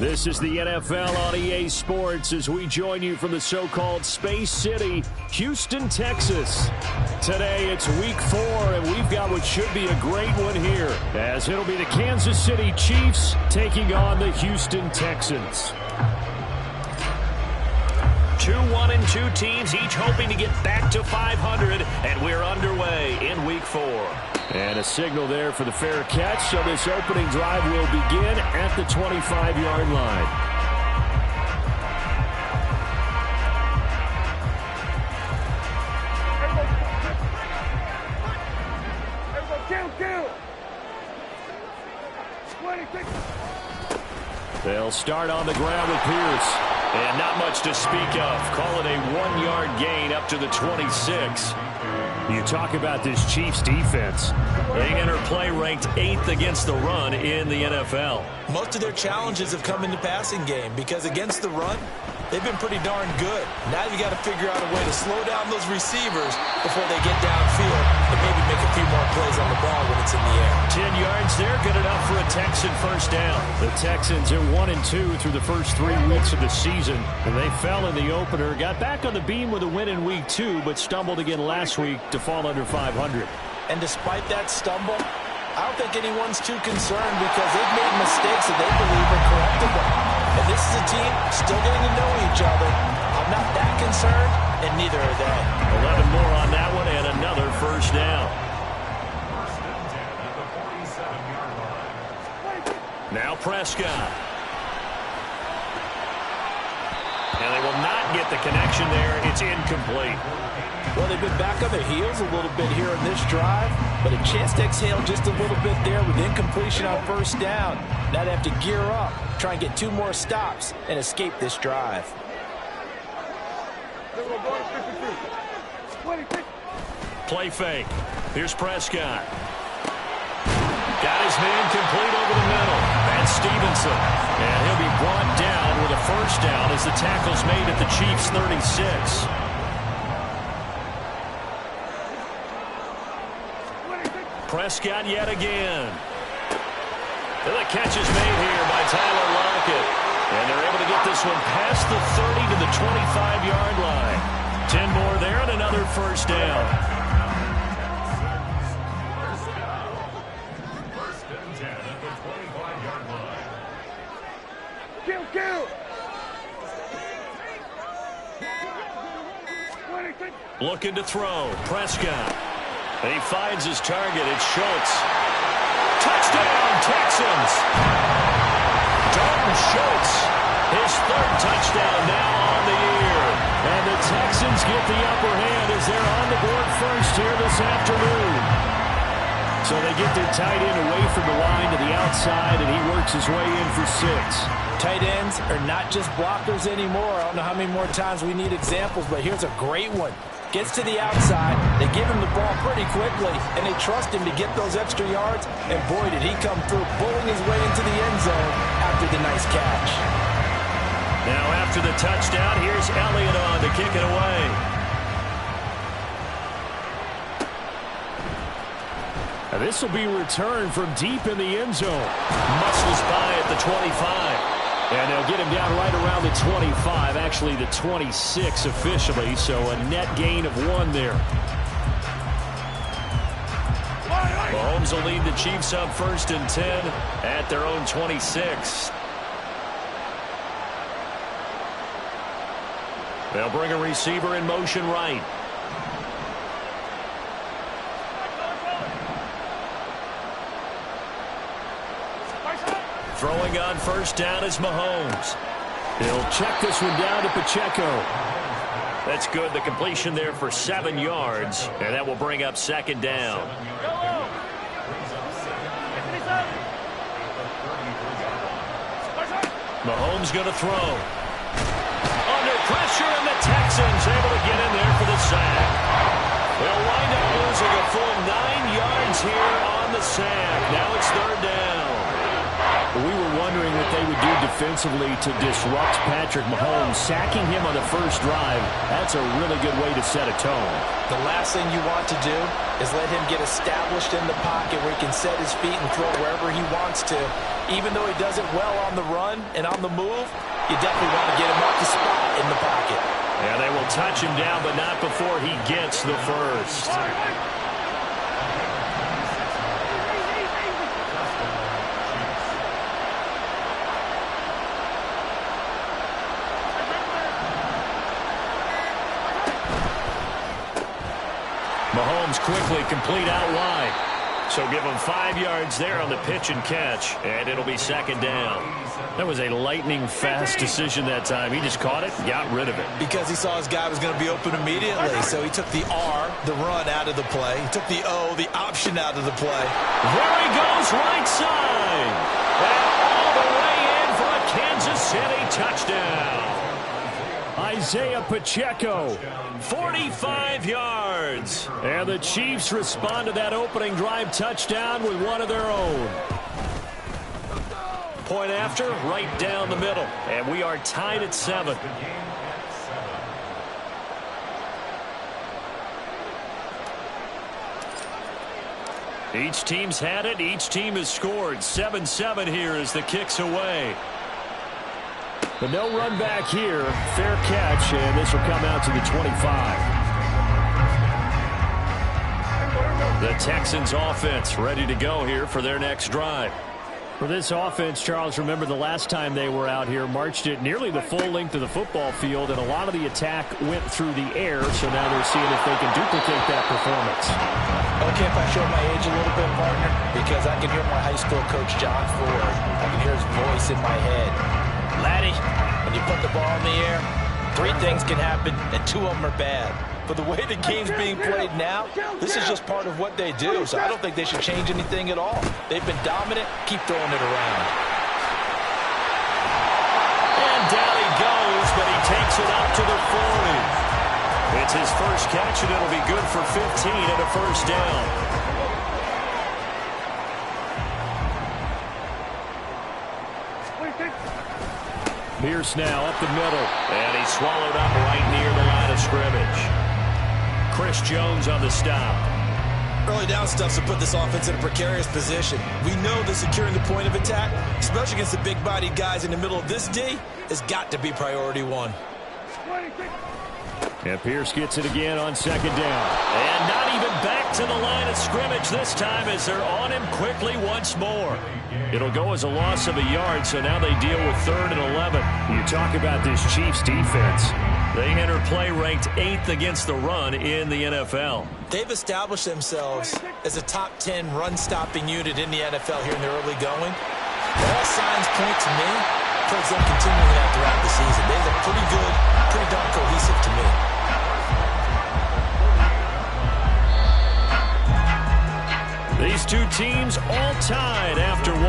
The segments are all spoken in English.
This is the NFL on EA Sports as we join you from the so-called Space City, Houston, Texas. Today it's week 4, and we've got what should be a great one here, as it'll be the Kansas City Chiefs taking on the Houston Texans. 2-1-2 teams, each hoping to get back to 500, and we're underway in week 4. And a signal there for the fair catch, so this opening drive will begin at the 25-yard line. They'll start on the ground with Pierce. And not much to speak of. Call it a 1-yard gain up to the 26. You talk about this Chiefs defense. They enter play ranked 8th against the run in the NFL. Most of their challenges have come in the passing game because against the run, they've been pretty darn good. Now you got to figure out a way to slow down those receivers before they get downfield and maybe make a few more plays on the ball when it's in the air. 10 yards there, good enough for a Texan first down. The Texans are 1-2 through the first 3 weeks of the season, and they fell in the opener, got back on the beam with a win in week 2, but stumbled again last week to fall under 500. And despite that stumble, I don't think anyone's too concerned because they've made mistakes that they believe are correctable. And this is a team still getting to know each other. I'm not that concerned, and neither are they. 11 more on that one, and another first down. Now Prescott. And they will not get the connection there. It's incomplete. Well, they've been back on their heels a little bit here in this drive, but a chance to exhale just a little bit there with incompletion on first down. Now they have to gear up, try and get 2 more stops, and escape this drive. Play fake. Here's Prescott. Got his man complete over the middle. That's Stevenson. And he'll be brought down with a first down as the tackle's made at the Chiefs' 36. Prescott yet again. And the catch is made here by Tyler Lockett. And they're able to get this one past the 30 to the 25-yard line. 10 more there and another first down. Looking to throw. Prescott. And he finds his target. It's Schultz. Touchdown, Texans! Dalton Schultz, his 3rd touchdown now on the year. And the Texans get the upper hand as they're on the board first here this afternoon. So they get their tight end away from the line to the outside, and he works his way in for 6. Tight ends are not just blockers anymore. I don't know how many more times we need examples, but here's a great one. Gets to the outside, they give him the ball pretty quickly, and they trust him to get those extra yards, and boy, did he come through, pulling his way into the end zone after the nice catch. Now after the touchdown, here's Elliott on to kick it away. Now this will be returned from deep in the end zone. Muscles by at the 25. And they'll get him down right around the 25, actually the 26 officially, so a net gain of 1 there. Mahomes will lead the Chiefs up 1st and 10 at their own 26. They'll bring a receiver in motion right. Throwing on first down is Mahomes. He'll check this one down to Pacheco. That's good. The completion there for 7 yards, and that will bring up 2nd down. Mahomes going to throw. Under pressure, and the Texans able to get in there for the sack. They'll wind up losing a full 9 yards here on the sack. Now it's 3rd down. We were wondering what they would do defensively to disrupt Patrick Mahomes. Sacking him on the first drive, that's a really good way to set a tone. The last thing you want to do is let him get established in the pocket where he can set his feet and throw wherever he wants to. Even though he does it well on the run and on the move, you definitely want to get him off the spot in the pocket. Yeah, they will touch him down, but not before he gets the first. Mahomes quickly complete out wide. So give him 5 yards there on the pitch and catch, and it'll be second down. That was a lightning-fast decision that time. He just caught it, got rid of it. Because he saw his guy was going to be open immediately, so he took the R, the run, out of the play. He took the O, the option, out of the play. There he goes, right side. And all the way in for a Kansas City touchdown. Isaiah Pacheco, 45 yards. And the Chiefs respond to that opening drive touchdown with one of their own. Point after, right down the middle. And we are tied at 7. Each team's had it. Each team has scored. 7-7 here as the kick's away. But no run back here. Fair catch, and this will come out to the 25. The Texans offense ready to go here for their next drive. For this offense, Charles, remember the last time they were out here, marched it nearly the full length of the football field, and a lot of the attack went through the air, so now they're seeing if they can duplicate that performance. Okay, if I show my age a little bit, partner, because I can hear my high school coach, John Ford. I can hear his voice in my head. Laddie, when you put the ball in the air, 3 things can happen, and 2 of them are bad. But the way the game's being played now, this is just part of what they do, so I don't think they should change anything at all. They've been dominant. Keep throwing it around. And down he goes, but he takes it up to the 40. It's his first catch, and it'll be good for 15 and a first down. Pierce now up the middle, and he's swallowed up right near the line of scrimmage. Chris Jones on the stop. Early down stuff to put this offense in a precarious position. We know that securing the point of attack, especially against the big-bodied guys in the middle of this D, has got to be priority 1. And Pierce gets it again on second down. And not even back to the line of scrimmage this time as they're on him quickly once more. It'll go as a loss of a yard, so now they deal with 3rd and 11. You talk about this Chiefs defense. They enter play ranked 8th against the run in the NFL. They've established themselves as a top 10 run-stopping unit in the NFL here in the early going. All signs point to me towards them continuing that throughout the season. They look pretty good, pretty darn cohesive to me. These 2 teams all tied after 1.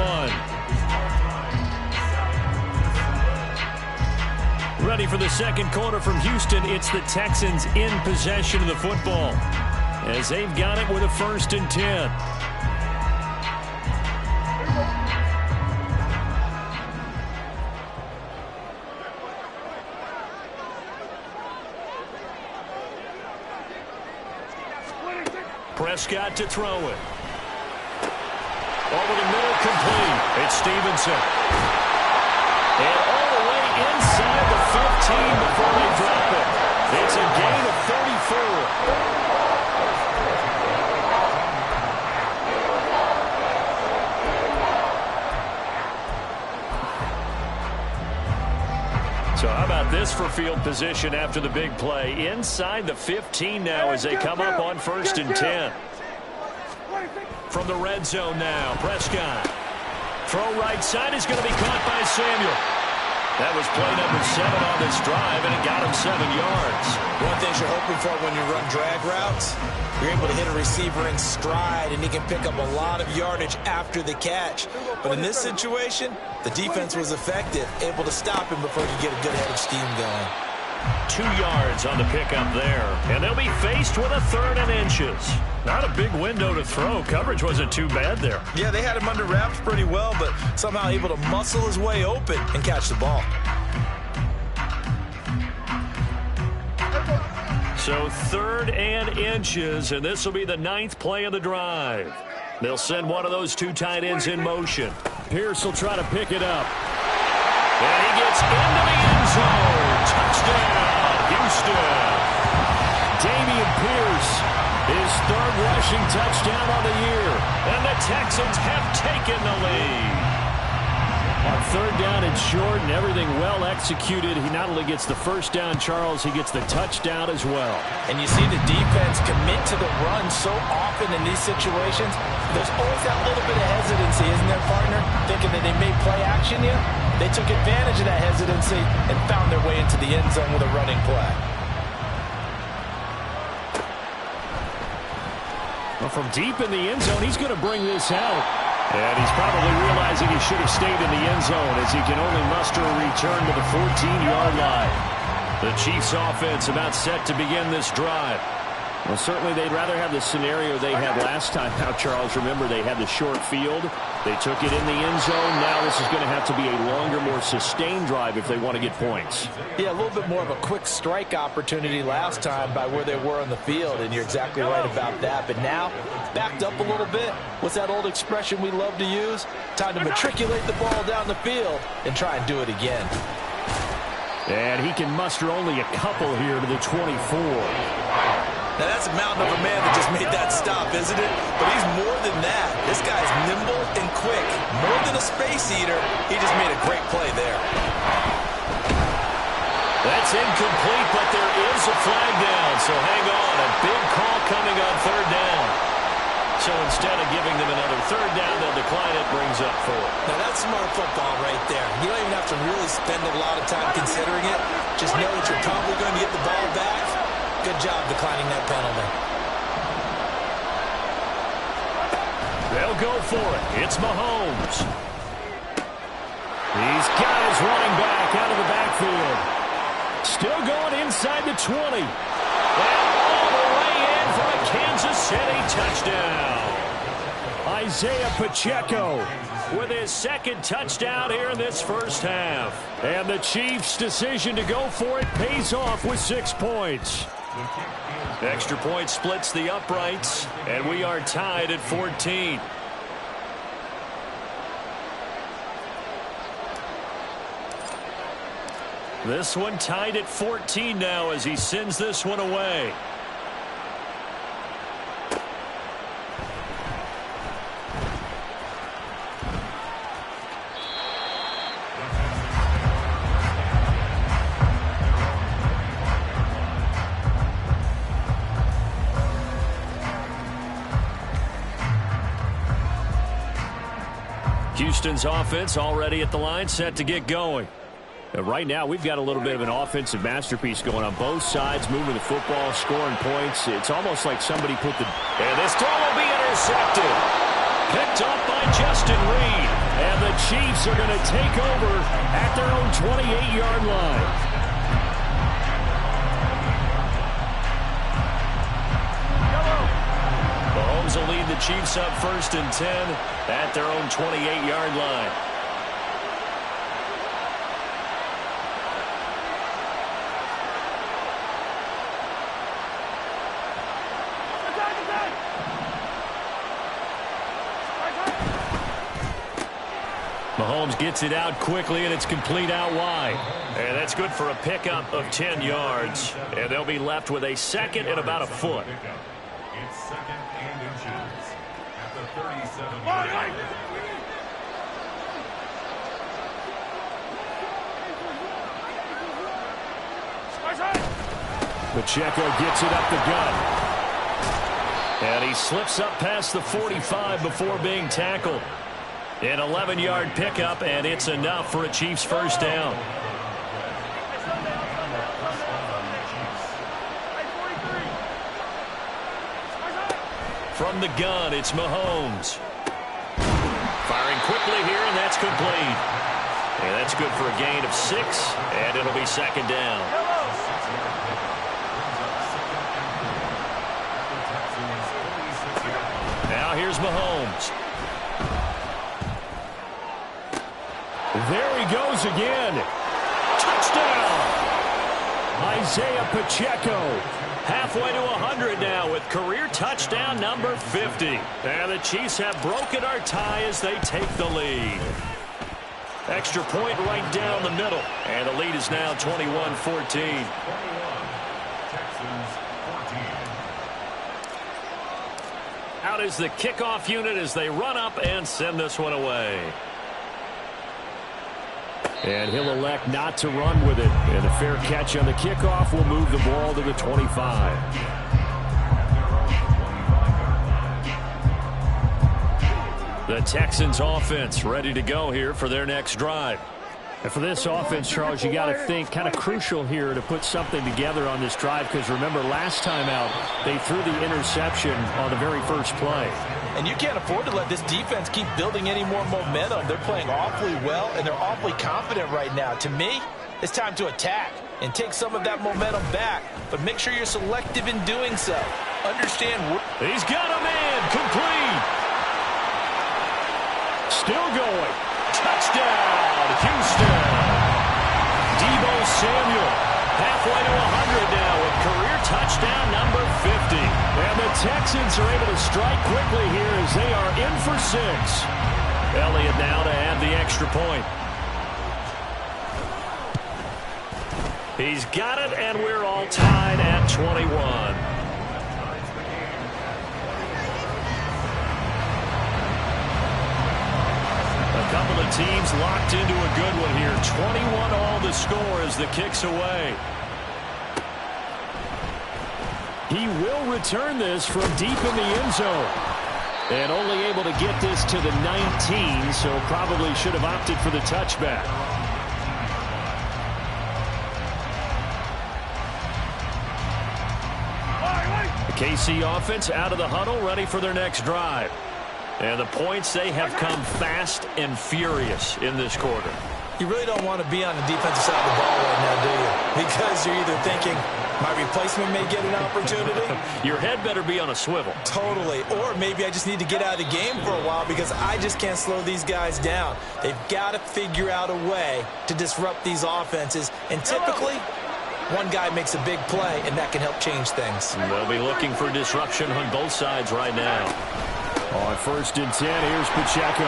Ready for the second quarter from Houston. It's the Texans in possession of the football as they've got it with a 1st and 10. Prescott to throw it. Over the middle, complete. It's Stevenson. And all the way inside the 15 before they drop it. It's a gain of 34. So how about this for field position after the big play? Inside the 15 now as they come up on 1st and 10. From the red zone now, Prescott. Throw right side is going to be caught by Samuel. That was play number 7 on this drive, and it got him 7 yards. One thing you're hoping for when you run drag routes, you're able to hit a receiver in stride, and he can pick up a lot of yardage after the catch. But in this situation, the defense was effective, able to stop him before he could get a good head of steam going. 2 yards on the pickup there. And they'll be faced with a 3rd and inches. Not a big window to throw. Coverage wasn't too bad there. Yeah, they had him under wraps pretty well, but somehow able to muscle his way open and catch the ball. So 3rd and inches, and this will be the 9th play of the drive. They'll send one of those 2 tight ends in motion. Pierce will try to pick it up. And he gets into the end zone. Touchdown, Houston. Dameon Pierce, his 3rd rushing touchdown on the year. And the Texans have taken the lead. On 3rd down and short and everything well executed, he not only gets the first down, Charles, he gets the touchdown as well. And you see the defense commit to the run so often in these situations. There's always that little bit of hesitancy, isn't there, partner? Thinking that they may play action you. They took advantage of that hesitancy and found their way into the end zone with a running play. Well, from deep in the end zone, he's going to bring this out. And he's probably realizing he should have stayed in the end zone as he can only muster a return to the 14-yard line. The Chiefs offense about set to begin this drive. Well, certainly they'd rather have the scenario they had last time. Now, Charles, remember they had the short field. They took it in the end zone. Now this is going to have to be a longer, more sustained drive if they want to get points. Yeah, a little bit more of a quick strike opportunity last time by where they were on the field, and you're exactly right about that. But now, backed up a little bit. What's that old expression we love to use? Time to matriculate the ball down the field and try and do it again. And he can muster only a couple here to the 24. Now, that's a mountain of a man that just made that stop, isn't it? But he's more than that. This guy's nimble and quick. More than a space eater, he just made a great play there. That's incomplete, but there is a flag down. So hang on. A big call coming on 3rd down. So instead of giving them another 3rd down, they'll decline it, brings up 4. Now, that's smart football right there. You don't even have to really spend a lot of time considering it. Just know that you're probably going to get the ball back. Good job declining that penalty. They'll go for it. It's Mahomes. He's got his running back out of the backfield. Still going inside the 20. And all the way in for a Kansas City touchdown. Isaiah Pacheco with his 2nd touchdown here in this first half. And the Chiefs' decision to go for it pays off with 6 points. Extra point splits the uprights, and we are tied at 14. This one tied at 14 now as he sends this one away. Houston's offense already at the line, set to get going. Right now, we've got a little bit of an offensive masterpiece going on both sides, moving the football, scoring points. It's almost like somebody put the... And this throw will be intercepted. Picked up by Justin Reed. And the Chiefs are going to take over at their own 28-yard line. Mahomes will lead the Chiefs up 1st and 10 at their own 28-yard line. Mahomes gets it out quickly, and it's complete out wide. And that's good for a pickup of 10 yards. And they'll be left with a 2nd and about a foot. It's 2nd and inches at the 37-yard line. Pacheco gets it up the gut. And he slips up past the 45 before being tackled. An 11-yard pickup, and it's enough for a Chiefs first down. From the gun, it's Mahomes. Firing quickly here, and that's complete. And that's good for a gain of 6, and it'll be 2nd down. Now here's Mahomes. There he goes again. Touchdown! Isaiah Pacheco. Halfway to 100 now with career touchdown number 50. And the Chiefs have broken our tie as they take the lead. Extra point right down the middle. And the lead is now 21-14. Out is the kickoff unit as they run up and send this one away. And he'll elect not to run with it. And a fair catch on the kickoff will move the ball to the 25. The Texans offense ready to go here for their next drive. And for this offense, Charles, you got to think kind of crucial here to put something together on this drive, because remember last time out they threw the interception on the very first play. And you can't afford to let this defense keep building any more momentum. They're playing awfully well, and they're awfully confident right now. To me, it's time to attack and take some of that momentum back, but make sure you're selective in doing so. Understand. He's got a man complete. Still going. Touchdown, Houston. Deebo Samuel, halfway to 100 now with career touchdown number 50. And the Texans are able to strike quickly here as they are in for 6. Elliott now to add the extra point. He's got it, and we're all tied at 21. A couple of teams locked into a good one here. 21 all the score as the kick's away. He will return this from deep in the end zone. And only able to get this to the 19, so probably should have opted for the touchback. The KC offense out of the huddle, ready for their next drive. And the points, they have come fast and furious in this quarter. You really don't want to be on the defensive side of the ball right now, do you? Because you're either thinking, my replacement may get an opportunity. Your head better be on a swivel. Totally. Or maybe I just need to get out of the game for a while because I just can't slow these guys down. They've got to figure out a way to disrupt these offenses. And typically, one guy makes a big play, and that can help change things. They'll be looking for disruption on both sides right now. On 1st and 10, here's Pacheco.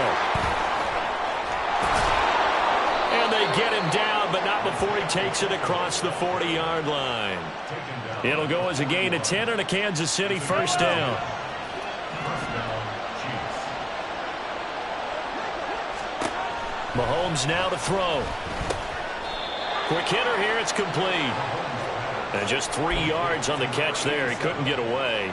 And they get him down, but not before he takes it across the 40-yard line. It'll go as a gain of 10 and a Kansas City first down. Mahomes now to throw. Quick hitter here, it's complete. And just 3 yards on the catch there. He couldn't get away.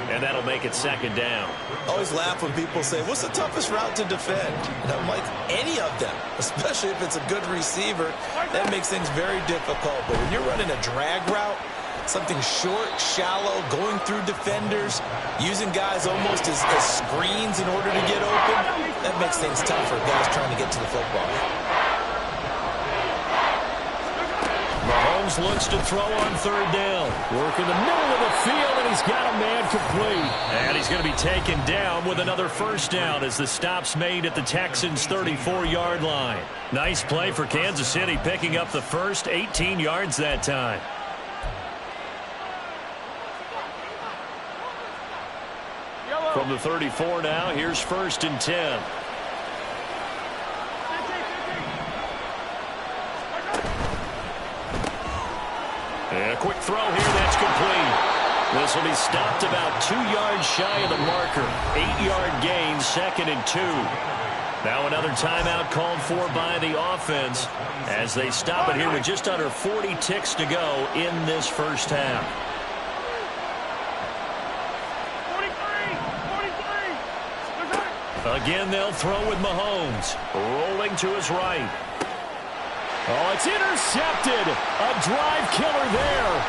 And that'll make it second down. I always laugh when people say, what's the toughest route to defend? And I'm like, any of them, especially if it's a good receiver. That makes things very difficult. But when you're running a drag route, something short, shallow, going through defenders, using guys almost as screens in order to get open, that makes things tough for guys trying to get to the football. Mahomes looks to throw on 3rd down. Work in the middle of the field, and he's got a man complete. And he's going to be taken down with another first down as the stop's made at the Texans' 34-yard line. Nice play for Kansas City, picking up the first, 18 yards that time. From the 34 now, here's 1st and 10. And a quick throw here, that's complete. This will be stopped about 2 yards shy of the marker. 8-yard gain, 2nd and 2. Now another timeout called for by the offense as they stop it here with just under 40 ticks to go in this first half. 43. Again, they'll throw with Mahomes. Rolling to his right. Oh, it's intercepted. A drive killer there.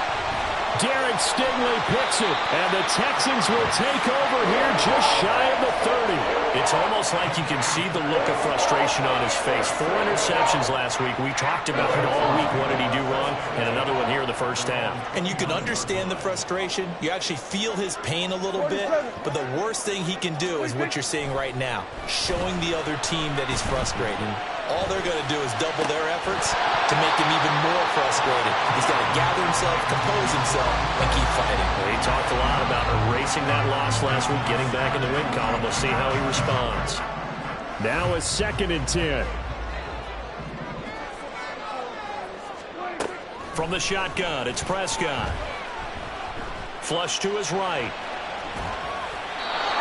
Derek Stingley picks it, and the Texans will take over here just shy of the 30. It's almost like you can see the look of frustration on his face. 4 interceptions last week. We talked about it all week. What did he do wrong? And another one here in the first half. And you can understand the frustration. You actually feel his pain a little bit. But the worst thing he can do is what you're seeing right now, showing the other team that he's frustrated. All they're going to do is double their efforts to make him even more frustrated. He's got to gather himself, compose himself, and keep fighting. He talked a lot about erasing that loss last week, getting back in the win column. We'll see how he responds. Now a 2nd and 10. From the shotgun, it's Prescott. Flush to his right.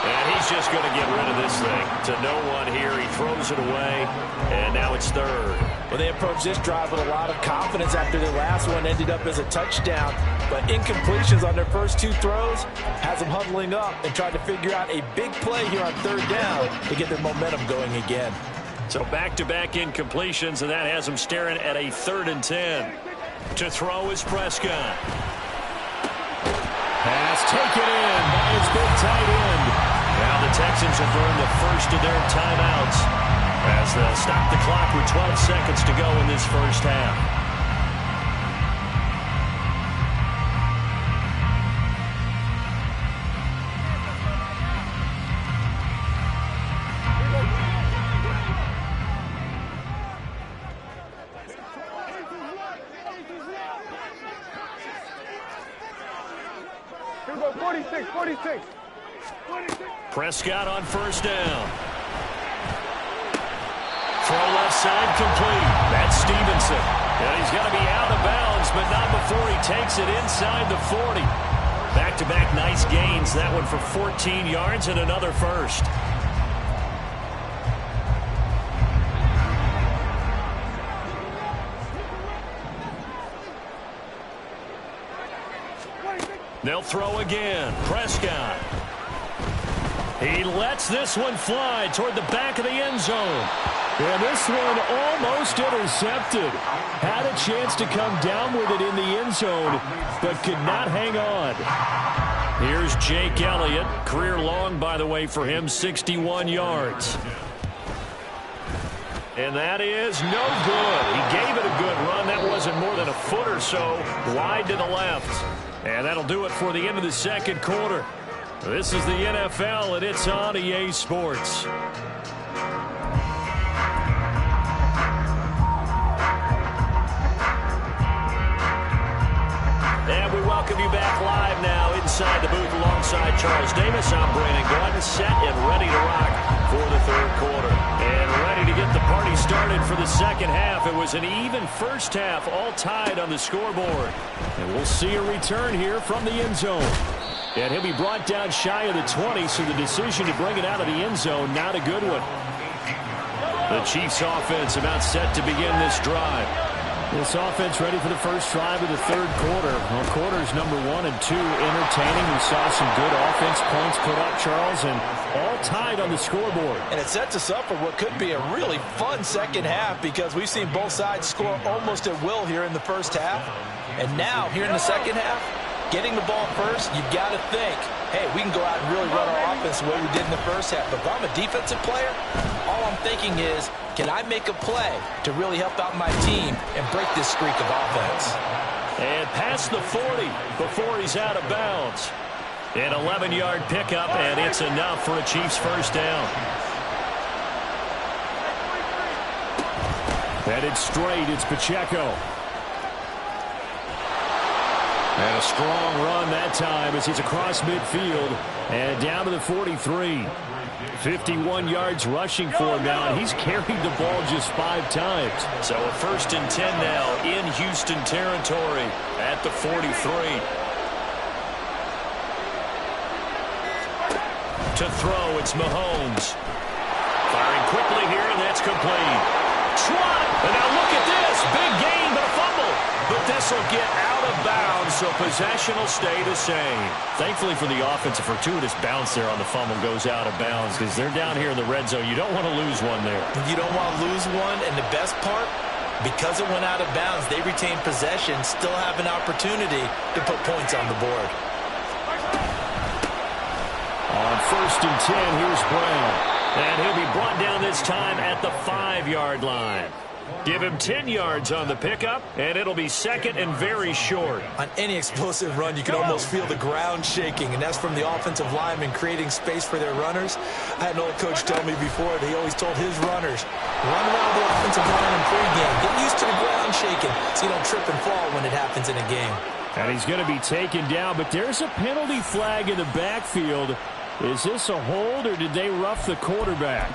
And he's just going to get rid of this thing to no one here. He throws it away, and now it's 3rd. Well, they approached this drive with a lot of confidence after their last one ended up as a touchdown. But incompletions on their first 2 throws has them huddling up and trying to figure out a big play here on 3rd down to get their momentum going again. So back-to-back incompletions, and that has them staring at a 3rd and 10. To throw is Prescott. Pass taken in by his big tight end. Now the Texans have burned the first of their timeouts as they'll stop the clock with 12 seconds to go in this first half. Here we go, 46. Prescott on 1st down. Throw left side complete. That's Stevenson. And he's got to be out of bounds, but not before he takes it inside the 40. Back-to-back nice gains. That one for 14 yards and another first. They'll throw again. Prescott. He lets this one fly toward the back of the end zone. And this one almost intercepted. Had a chance to come down with it in the end zone, but could not hang on. Here's Jake Elliott. Career long, by the way, for him, 61 yards. And that is no good. He gave it a good run. That wasn't more than a foot or so wide to the left. And that'll do it for the end of the 2nd quarter. This is the NFL, and it's on EA Sports. And we welcome you back live now inside the booth alongside Charles Davis. I'm Brandon Gordon, set and ready to rock for the 3rd quarter. And ready to get the party started for the 2nd half. It was an even first half, all tied on the scoreboard. And we'll see a return here from the end zone. And he'll be brought down shy of the 20, so the decision to bring it out of the end zone, not a good one. The Chiefs offense about set to begin this drive. This offense ready for the first drive of the 3rd quarter. Well, quarters number 1 and 2 entertaining. We saw some good offense points put up, Charles, and all tied on the scoreboard. And it sets us up for what could be a really fun 2nd half because we've seen both sides score almost at will here in the first half. And now, here in the 2nd half, getting the ball first, you've got to think, hey, we can go out and really run our offense the way we did in the first half. But if I'm a defensive player, all I'm thinking is, can I make a play to really help out my team and break this streak of offense? And past the 40 before he's out of bounds. An 11-yard pickup, and it's enough for a Chiefs first down. Headed straight, it's Pacheco. And a strong run that time as he's across midfield and down to the 43. 51 yards rushing for him now, and he's carried the ball just 5 times. So a 1st and 10 now in Houston territory at the 43. To throw, it's Mahomes. Firing quickly here, and that's complete. Swat! And now look at this. Big gain, but a fumble. But this will get out of bounds, so possession will stay the same. Thankfully for the offense, a fortuitous bounce there on the fumble goes out of bounds because they're down here in the red zone. You don't want to lose one there. You don't want to lose one, and the best part, Because it went out of bounds, they retained possession, still have an opportunity to put points on the board. On 1st and 10, here's Brown. And he'll be brought down this time at the 5-yard line. Give him 10 yards on the pickup, and it'll be 2nd and very short. On any explosive run, you can almost feel the ground shaking, and that's from the offensive linemen creating space for their runners. I had an old coach tell me before that he always told his runners, run around the offensive line in pregame. Get used to the ground shaking so you don't trip and fall when it happens in a game. And he's going to be taken down, but there's a penalty flag in the backfield. Is this a hold, or did they rough the quarterback?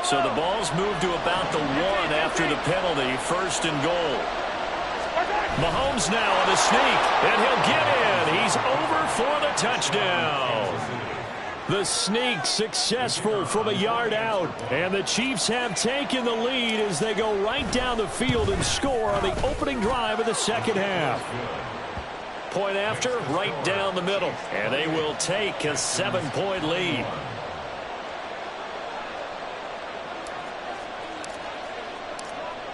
So the ball's moved to about the 1 after the penalty. 1st and goal. Mahomes now on the sneak, and he'll get in. He's over for the touchdown. The sneak successful from a yard out, and the Chiefs have taken the lead as they go right down the field and score on the opening drive of the 2nd half. Point after, right down the middle, and they will take a 7-point lead.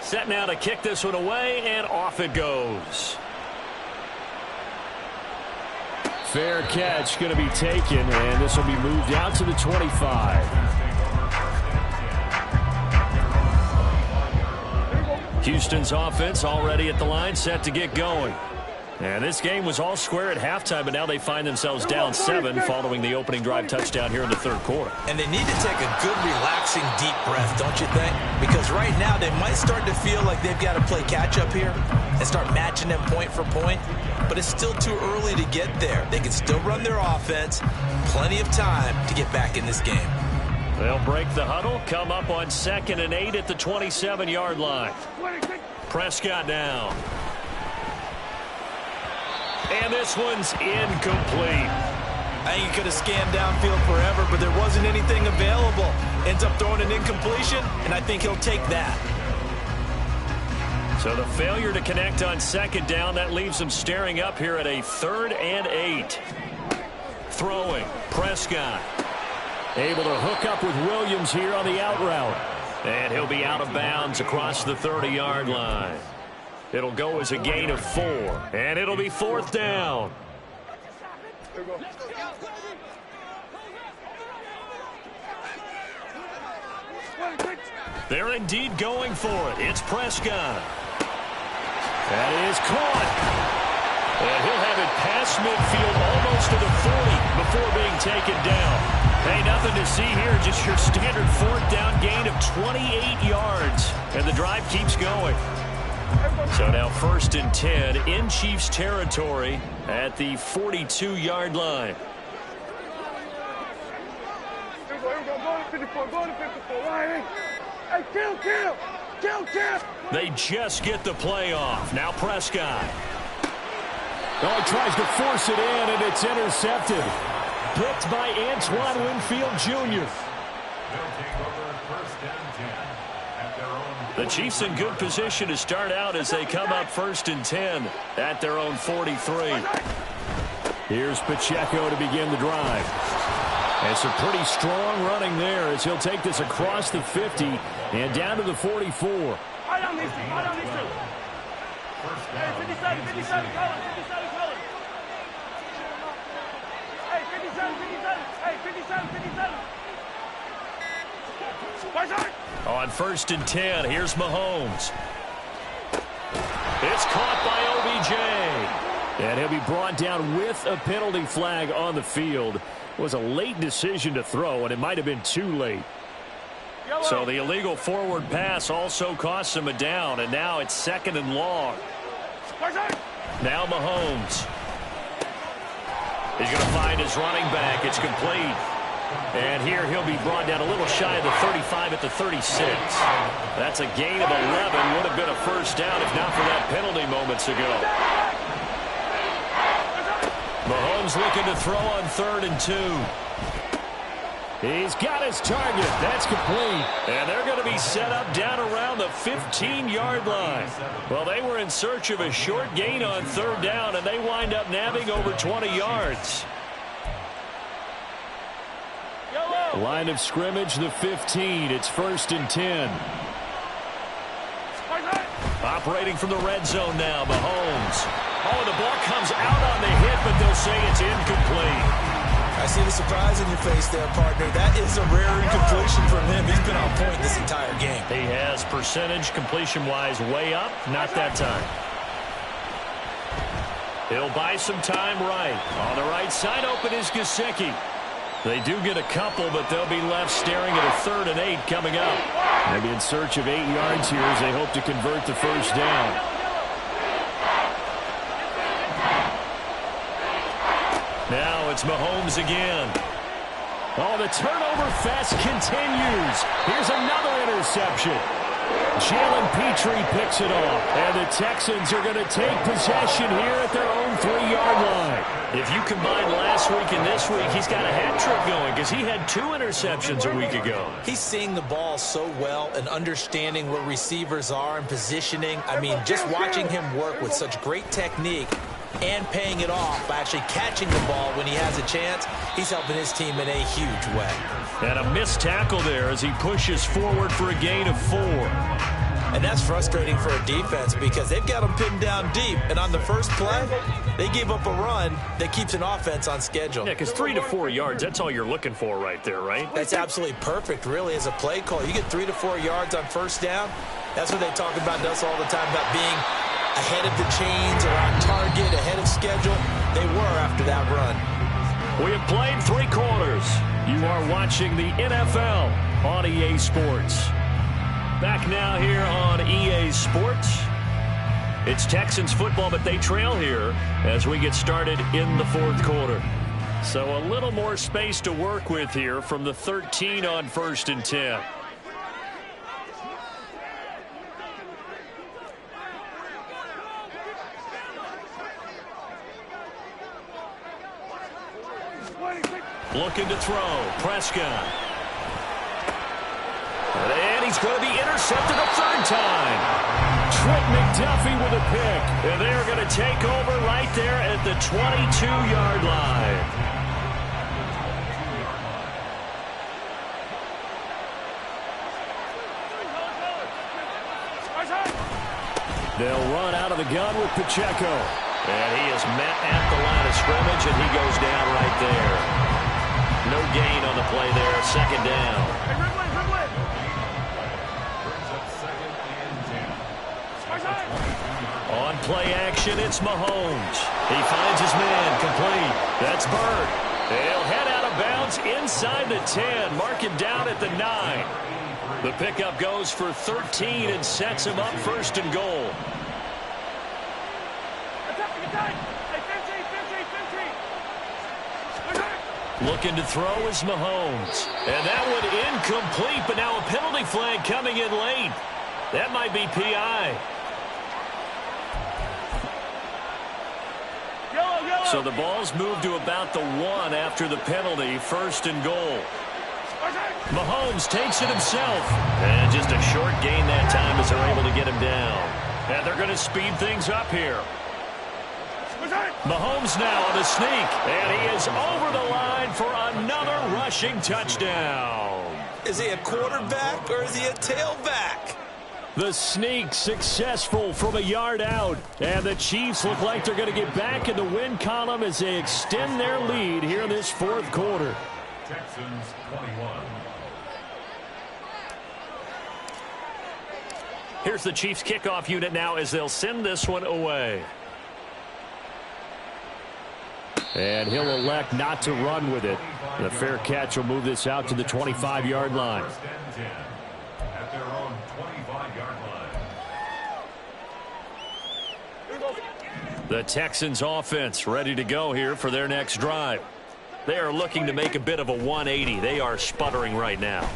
Set now to kick this one away, and off it goes. Fair catch going to be taken, and this will be moved out to the 25. Houston's offense already at the line, set to get going. And this game was all square at halftime, but now they find themselves down 7 following the opening drive touchdown here in the 3rd quarter. And they need to take a good, relaxing, deep breath, don't you think? Because right now they might start to feel like they've got to play catch-up here and start matching them point for point. But it's still too early to get there. They can still run their offense. Plenty of time to get back in this game. They'll break the huddle, come up on 2nd and 8 at the 27-yard line. Prescott down. And this one's incomplete. I think he could have scanned downfield forever, but there wasn't anything available. Ends up throwing an incompletion, and I think he'll take that. So the failure to connect on 2nd down, that leaves him staring up here at a 3rd and 8. Throwing, Prescott. Able to hook up with Williams here on the out route. And he'll be out of bounds across the 30-yard line. It'll go as a gain of 4, and it'll be 4th down. They're indeed going for it. It's Prescott. That is caught. And he'll have it past midfield almost to the 40 before being taken down. Hey, nothing to see here, just your standard 4th down gain of 28 yards. And the drive keeps going. So now 1st and 10 in Chiefs territory at the 42-yard line. They just get the play off. Now Prescott. Oh, he tries to force it in, and it's intercepted. Picked by Antoine Winfield Jr. The Chiefs in good position to start out as they come up 1st and 10 at their own 43. Here's Pacheco to begin the drive. And some pretty strong running there as he'll take this across the 50 and down to the 44. On 1st and 10, here's Mahomes. It's caught by OBJ. And he'll be brought down with a penalty flag on the field. It was a late decision to throw, and it might have been too late. So the illegal forward pass also costs him a down, and now it's 2nd and long. Now Mahomes. He's going to find his running back. It's complete. And here he'll be brought down a little shy of the 35 at the 36. That's a gain of 11. Would have been a 1st down if not for that penalty moments ago. Mahomes looking to throw on 3rd and 2. He's got his target. That's complete. And they're going to be set up down around the 15-yard line. Well, they were in search of a short gain on 3rd down, and they wind up nabbing over 20 yards. Line of scrimmage, the 15. It's 1st and 10. Operating from the red zone now, Mahomes. Oh, the ball comes out on the hit, but they'll say it's incomplete. I see the surprise in your face there, partner. That is a rare incompletion from him. He's been on point this entire game. He has percentage completion-wise way up. Not that time. He'll buy some time right. On the right side open is Gesicki. They do get a couple, but they'll be left staring at a 3rd and 8 coming up. Maybe in search of 8 yards here as they hope to convert the first down. Now it's Mahomes again. Oh, the turnover fest continues. Here's another interception. Jalen Petrie picks it off, and the Texans are going to take possession here at their own 3-yard line. If you combine last week and this week, he's got a hat trick going because he had 2 interceptions a week ago. He's seeing the ball so well and understanding where receivers are and positioning. I mean, just watching him work with such great technique and paying it off by actually catching the ball when he has a chance, he's helping his team in a huge way. And a missed tackle there as he pushes forward for a gain of 4. And that's frustrating for a defense because they've got them pinned down deep. And on the first play, they gave up a run that keeps an offense on schedule. Yeah, because 3 to 4 yards, that's all you're looking for right there, right? That's absolutely perfect, really, as a play call. You get 3 to 4 yards on first down. That's what they talk about us all the time, about being ahead of the chains or on target, ahead of schedule. They were after that run. We have played 3 quarters. You are watching the NFL on EA Sports. Back now here on EA Sports. It's Texans football, but they trail here as we get started in the 4th quarter. So a little more space to work with here from the 13 on 1st and 10. Looking to throw. Prescott. And he's going to be intercepted a 3rd time. Trent McDuffie with a pick. And they're going to take over right there at the 22-yard line. They'll run out of the gun with Pacheco. And he is met at the line of scrimmage, and he goes down right there. No gain on the play there. 2nd down. On play action, it's Mahomes. He finds his man complete. That's Bird. He'll head out of bounds inside the 10. Mark him down at the 9. The pickup goes for 13 and sets him up 1st and goal. Looking to throw is Mahomes. And that one incomplete, but now a penalty flag coming in late. That might be PI. So the ball's moved to about the 1 after the penalty. 1st and goal. Mahomes takes it himself. And just a short gain that time as they're able to get him down. And they're going to speed things up here. Mahomes now on the sneak. And he is over the line for another rushing touchdown. Is he a quarterback or is he a tailback? The sneak successful from a yard out. And the Chiefs look like they're going to get back in the win column as they extend their lead here in this 4th quarter. Texans 21. Here's the Chiefs kickoff unit now as they'll send this one away. And he'll elect not to run with it. The fair catch will move this out to the 25-yard line. At their own 25-yard line. The Texans offense ready to go here for their next drive. They are looking to make a bit of a 180. They are sputtering right now.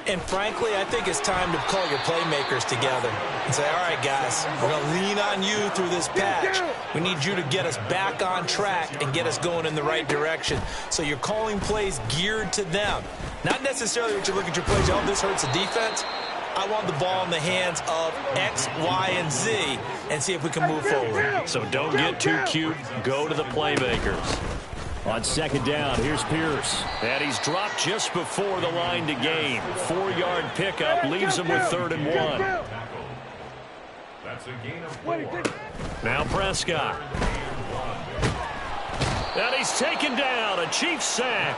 And frankly, I think it's time to call your playmakers together and say, all right, guys, we're going to lean on you through this patch. We need you to get us back on track and get us going in the right direction. So you're calling plays geared to them. Not necessarily what you look at your plays, oh, this hurts the defense. I want the ball in the hands of X, Y, and Z and see if we can move forward. So don't get too cute. Go to the playmakers. On second down, here's Pierce. And he's dropped just before the line to gain. 4-yard pickup leaves him with 3rd and 1. That's a gain of 4. Now Prescott. And he's taken down. A Chiefs sack.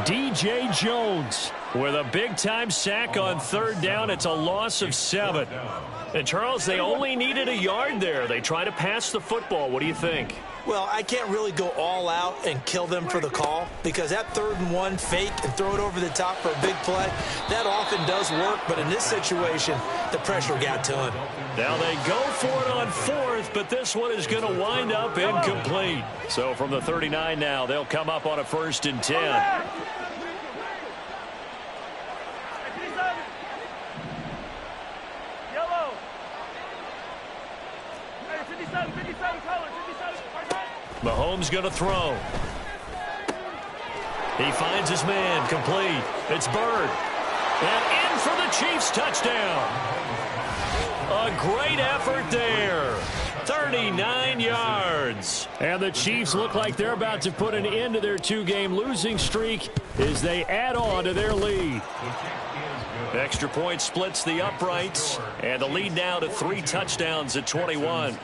DJ Jones With a big-time sack on 3rd down, it's a loss of 7. And, Charles, they only needed a yard there. They try to pass the football. What do you think? Well, I can't really go all out and kill them for the call because that 3rd and 1 fake and throw it over the top for a big play, that often does work. But in this situation, the pressure got to him. Now they go for it on 4th, but this one is going to wind up incomplete. So from the 39 now, they'll come up on a 1st and 10. Mahomes going to throw. He finds his man, complete. It's Bird. And in for the Chiefs touchdown. A great effort there. 39 yards. And the Chiefs look like they're about to put an end to their 2-game losing streak as they add on to their lead. Extra point splits the uprights. And the lead now to 3 touchdowns at 21.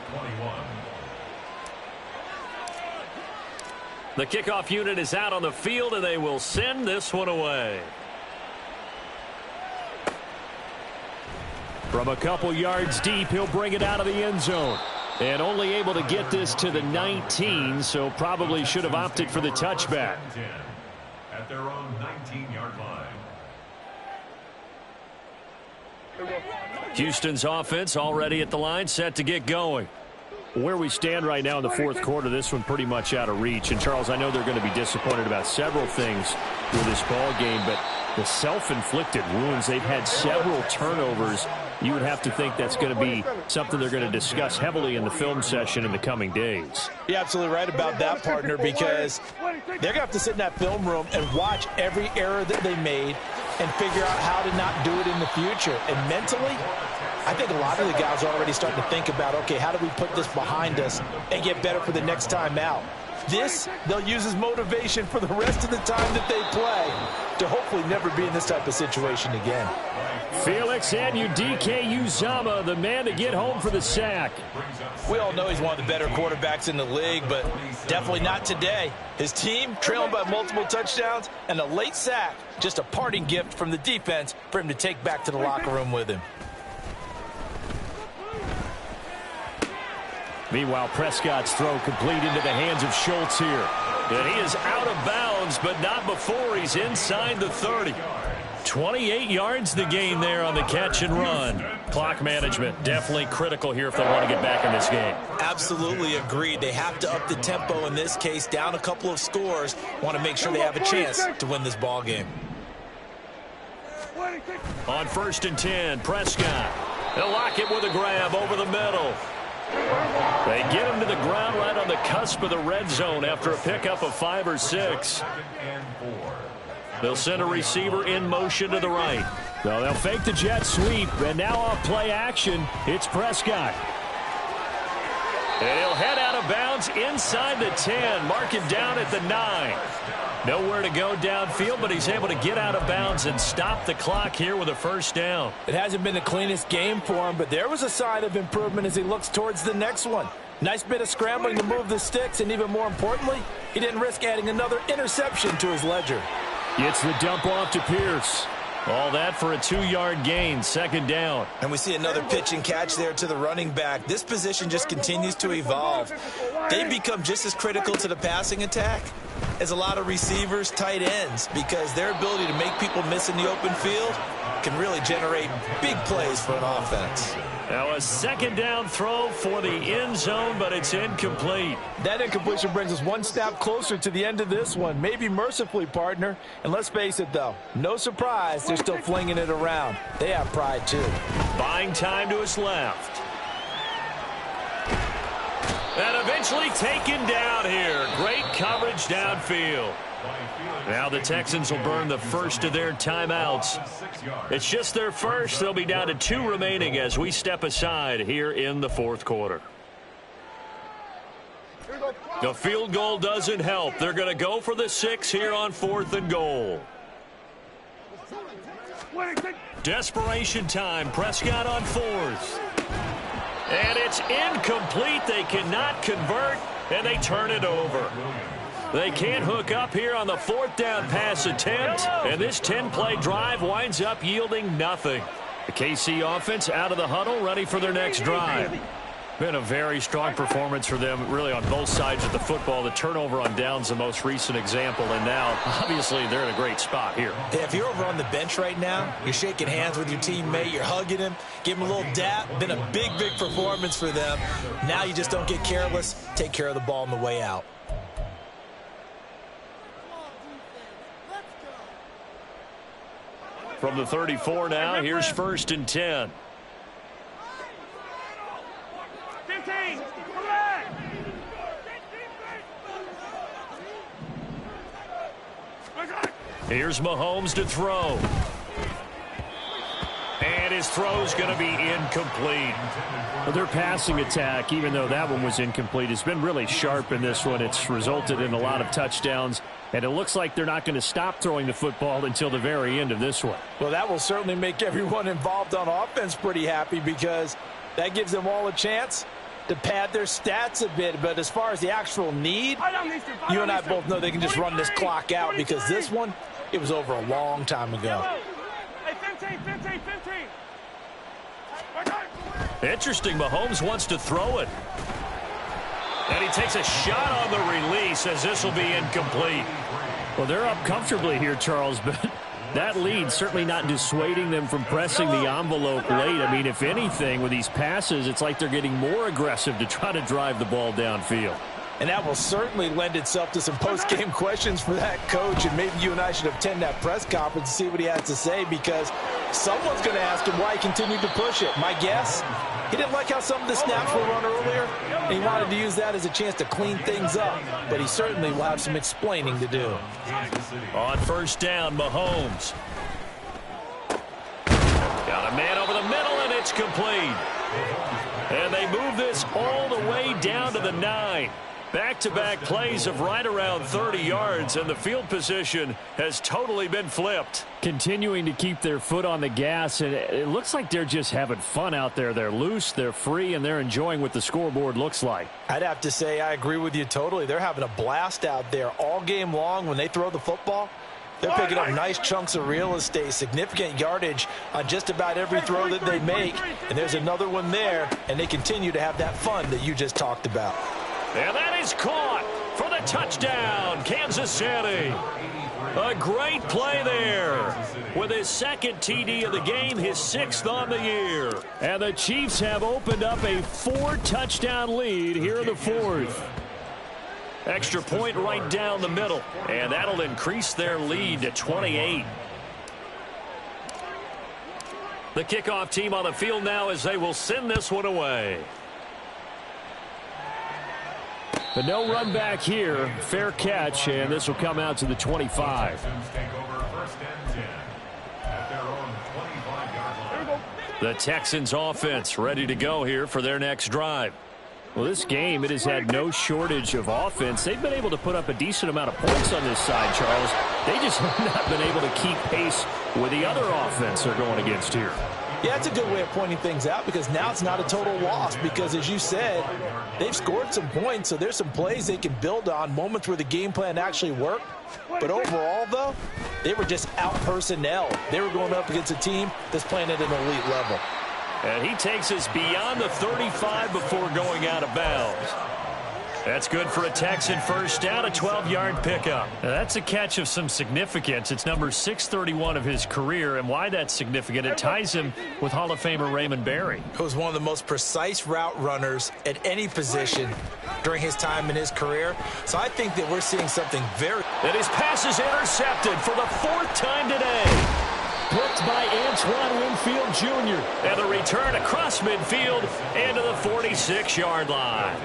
The kickoff unit is out on the field, and they will send this one away. From a couple yards deep, he'll bring it out of the end zone. And only able to get this to the 19, so probably should have opted for the touchback. At their own 19-yard line. Houston's offense already at the line, set to get going. Where we stand right now in the 4th quarter, this one pretty much out of reach. And, Charles, I know they're going to be disappointed about several things with this ball game, but the self-inflicted wounds, they've had several turnovers. You would have to think that's going to be something they're going to discuss heavily in the film session in the coming days. You're absolutely right about that, partner, because they're going to have to sit in that film room and watch every error that they made and figure out how to not do it in the future. And mentally, I think a lot of the guys are already starting to think about, okay, how do we put this behind us and get better for the next time out? This, they'll use as motivation for the rest of the time that they play to hopefully never be in this type of situation again. Felix Anudike-Uzomah, the man to get home for the sack. We all know he's one of the better quarterbacks in the league, but definitely not today. His team trailing by multiple touchdowns and a late sack, just a parting gift from the defense for him to take back to the locker room with him. Meanwhile, Prescott's throw complete into the hands of Schultz here. And he is out of bounds, but not before he's inside the 30. 28 yards the gain there on the catch and run. Clock management definitely critical here if they want to get back in this game. Absolutely agreed. They have to up the tempo in this case, down a couple of scores. Want to make sure they have a chance to win this ball game. On 1st and 10, Prescott. They'll lock it with a grab over the middle. They get him to the ground right on the cusp of the red zone after a pickup of 5 or 6. They'll send a receiver in motion to the right. So they'll fake the jet sweep, and now off play action, it's Prescott. And he'll head out of bounds inside the 10, mark him down at the 9. Nowhere to go downfield, but he's able to get out of bounds and stop the clock here with a 1st down. It hasn't been the cleanest game for him, but there was a sign of improvement as he looks towards the next one. Nice bit of scrambling to move the sticks, and even more importantly, he didn't risk adding another interception to his ledger. It's the dump off to Pierce. All that for a 2-yard gain, 2nd down. And we see another pitch and catch there to the running back. This position just continues to evolve. They become just as critical to the passing attack as a lot of receivers, tight ends, because their ability to make people miss in the open field can really generate big plays for an offense. Now a 2nd down throw for the end zone, but it's incomplete. That incompletion brings us one step closer to the end of this one, maybe mercifully, partner. And let's face it, though, no surprise, they're still flinging it around. They have pride, too. Buying time to his left. And eventually taken down here. Great coverage downfield. Now the Texans will burn the first of their timeouts. It's just their first. They'll be down to 2 remaining as we step aside here in the 4th quarter. Here we go. The field goal doesn't help. They're going to go for the 6 here on 4th and goal. Desperation time. Prescott on 4th. And it's incomplete. They cannot convert, and they turn it over. They can't hook up here on the 4th down pass attempt, and this 10-play drive winds up yielding nothing. The KC offense out of the huddle, ready for their next drive. Been a very strong performance for them, really, on both sides of the football. The turnover on downs, the most recent example, and now, obviously, they're in a great spot here. Yeah, if you're over on the bench right now, you're shaking hands with your teammate, you're hugging him, give him a little dap. Been a big, big performance for them. Now you just don't get careless. Take care of the ball on the way out. From the 34 now, here's 1st and 10. 15, come back. Here's Mahomes to throw. And his throw's going to be incomplete. Well, their passing attack, even though that one was incomplete, has been really sharp in this one. It's resulted in a lot of touchdowns, and it looks like they're not going to stop throwing the football until the very end of this one. Well, that will certainly make everyone involved on offense pretty happy, because that gives them all a chance to pad their stats a bit. But as far as the actual need, you and I both know they can just run this clock out, because this one, it was over a long time ago. Hey, 15, 15, 15. Interesting, Mahomes wants to throw it. And he takes a shot on the release, as this will be incomplete. Well, they're up comfortably here, Charles, but that lead certainly not dissuading them from pressing the envelope late. I mean, if anything, with these passes, it's like they're getting more aggressive to try to drive the ball downfield. And that will certainly lend itself to some post-game questions for that coach, and maybe you and I should attend that press conference and see what he has to say, because someone's going to ask him why he continued to push it. My guess, he didn't like how some of the snaps were run earlier, and he wanted to use that as a chance to clean things up, but he certainly will have some explaining to do. On 1st down, Mahomes. Got a man over the middle, and it's complete. And they move this all the way down to the 9. Back-to-back plays of right around 30 yards, and the field position has totally been flipped. Continuing to keep their foot on the gas, and it looks like they're just having fun out there. They're loose, they're free, and they're enjoying what the scoreboard looks like. I'd have to say I agree with you totally. They're having a blast out there all game long. When they throw the football, they're picking up nice chunks of real estate, significant yardage on just about every throw that they make. And there's another one there, and they continue to have that fun that you just talked about. And that is caught for the touchdown, Kansas City. A great play there. With his 2nd TD of the game, his 6th on the year. And the Chiefs have opened up a 4-touchdown lead here in the 4th. Extra point right down the middle, and that'll increase their lead to 28. The kickoff team on the field now, as they will send this one away. But no run back here. Fair catch, and this will come out to the 25. The Texans offense ready to go here for their next drive. Well, this game, it has had no shortage of offense. They've been able to put up a decent amount of points on this side, Charles. They just have not been able to keep pace with the other offense they're going against here. Yeah, it's a good way of pointing things out, because now it's not a total loss, because, as you said, they've scored some points, so there's some plays they can build on, moments where the game plan actually worked. But overall, though, they were just out-personnel. They were going up against a team that's playing at an elite level. And he takes us beyond the 35 before going out of bounds. That's good for a Texan 1st down, a 12-yard pickup. Now, that's a catch of some significance. It's number 631 of his career, and why that's significant, it ties him with Hall of Famer Raymond Berry. He was one of the most precise route runners at any position during his time in his career. So I think that we're seeing something very... And his pass is intercepted for the 4th time today. Blocked by Antoine Winfield Jr. And the return across midfield into the 46-yard line.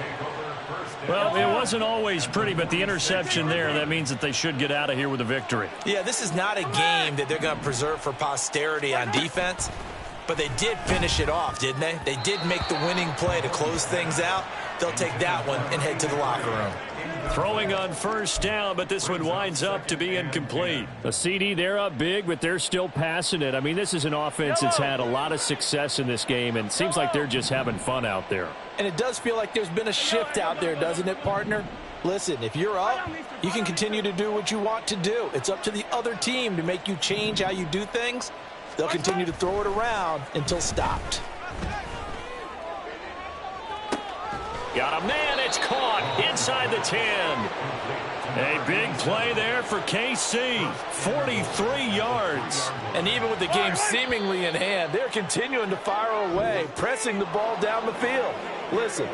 Well, it wasn't always pretty, but the interception there, that means that they should get out of here with a victory. Yeah, this is not a game that they're going to preserve for posterity on defense, but they did finish it off, didn't they? They did make the winning play to close things out. They'll take that one and head to the locker room. Throwing on first down, but this one winds up to be incomplete. A CD, they're up big, but they're still passing it. I mean, this is an offense that's had a lot of success in this game, and it seems like they're just having fun out there. And it does feel like there's been a shift out there, doesn't it, partner? Listen, if you're up, you can continue to do what you want to do. It's up to the other team to make you change how you do things. They'll continue to throw it around until stopped. Got a man, it's caught inside the 10. A big play there for KC, 43 yards. And even with the game seemingly in hand, they're continuing to fire away, pressing the ball down the field. Listen,